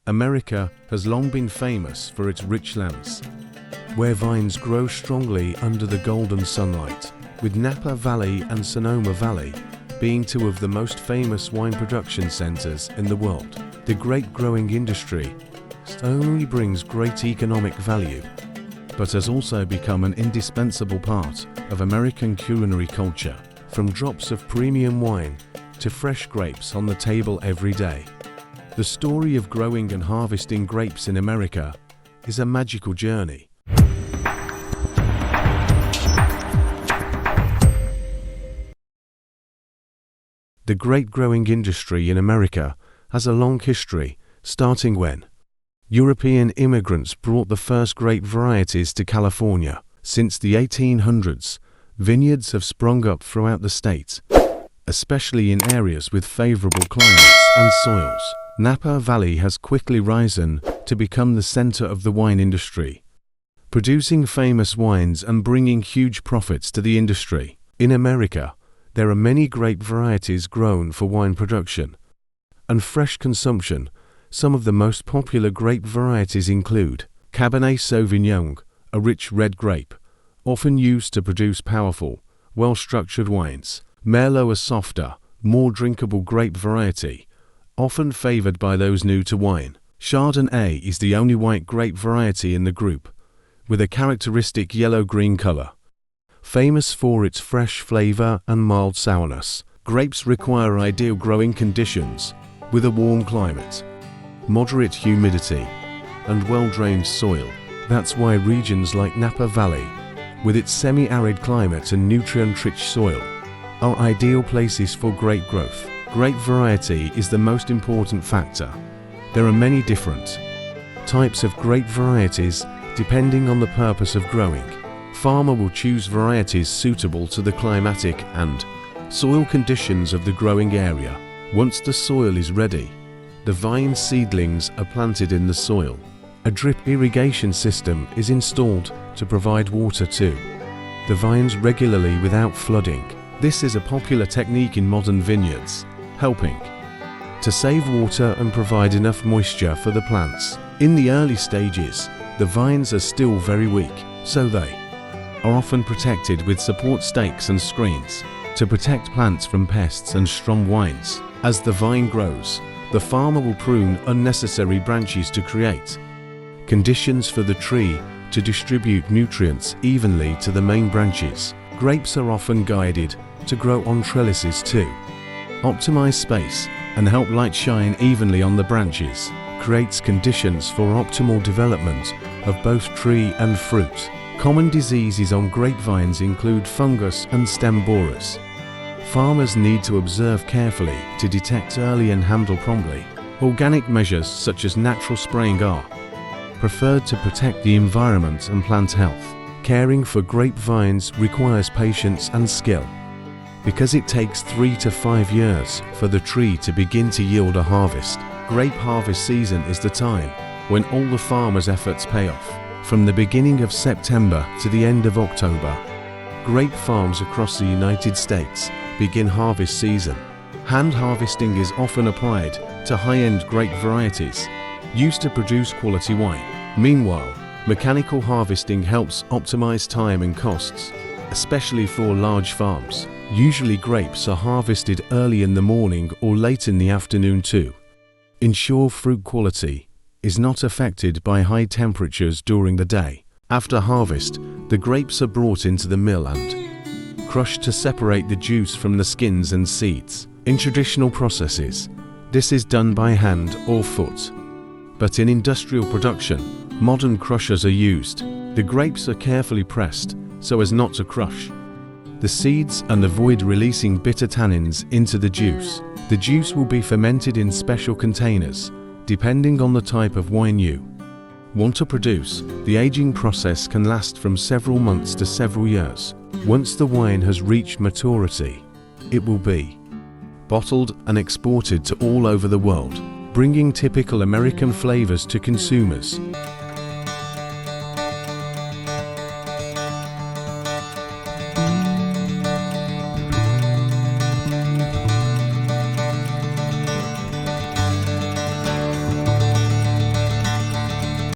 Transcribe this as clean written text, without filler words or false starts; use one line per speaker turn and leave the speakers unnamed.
America has long been famous for its rich lands, where vines grow strongly under the golden sunlight, with Napa Valley and Sonoma Valley being two of the most famous wine production centers in the world. The grape growing industry not only brings great economic value, but has also become an indispensable part of American culinary culture, from drops of premium wine to fresh grapes on the table every day. The story of growing and harvesting grapes in America is a magical journey. The grape growing industry in America has a long history, starting when European immigrants brought the first grape varieties to California. Since the 1800s, vineyards have sprung up throughout the state, especially in areas with favorable climates and soils. Napa Valley has quickly risen to become the center of the wine industry, producing famous wines and bringing huge profits to the industry. In America, there are many grape varieties grown for wine production and fresh consumption. Some of the most popular grape varieties include Cabernet Sauvignon, a rich red grape, often used to produce powerful, well-structured wines. Merlot, a softer, more drinkable grape variety, often favored by those new to wine. Chardonnay is the only white grape variety in the group, with a characteristic yellow-green color. Famous for its fresh flavor and mild sourness, grapes require ideal growing conditions, with a warm climate, moderate humidity, and well-drained soil. That's why regions like Napa Valley, with its semi-arid climate and nutrient-rich soil, are ideal places for grape growth. Grape variety is the most important factor. There are many different types of grape varieties depending on the purpose of growing. Farmer will choose varieties suitable to the climatic and soil conditions of the growing area. Once the soil is ready, the vine seedlings are planted in the soil. A drip irrigation system is installed to provide water to the vines regularly without flooding. This is a popular technique in modern vineyards, helping to save water and provide enough moisture for the plants. In the early stages, the vines are still very weak, so they are often protected with support stakes and screens to protect plants from pests and strong winds. As the vine grows, the farmer will prune unnecessary branches to create conditions for the tree to distribute nutrients evenly to the main branches. Grapes are often guided to grow on trellises to optimize space and help light shine evenly on the branches, creates conditions for optimal development of both tree and fruit. Common diseases on grapevines include fungus and stem borers. Farmers need to observe carefully to detect early and handle promptly. Organic measures such as natural spraying are preferred to protect the environment and plant health. Caring for grapevines requires patience and skill, because it takes 3 to 5 years for the tree to begin to yield a harvest. Grape harvest season is the time when all the farmers' efforts pay off. From the beginning of September to the end of October, grape farms across the United States begin harvest season. Hand harvesting is often applied to high-end grape varieties used to produce quality wine. Meanwhile, mechanical harvesting helps optimize time and costs, especially for large farms. Usually grapes are harvested early in the morning or late in the afternoon to ensure fruit quality is not affected by high temperatures during the day. After harvest, the grapes are brought into the mill and crushed to separate the juice from the skins and seeds. In traditional processes, this is done by hand or foot. But in industrial production, modern crushers are used. The grapes are carefully pressed so as not to crush the seeds and avoid releasing bitter tannins into the juice. The juice will be fermented in special containers, depending on the type of wine you want to produce. The aging process can last from several months to several years. Once the wine has reached maturity, it will be bottled and exported to all over the world, bringing typical American flavors to consumers.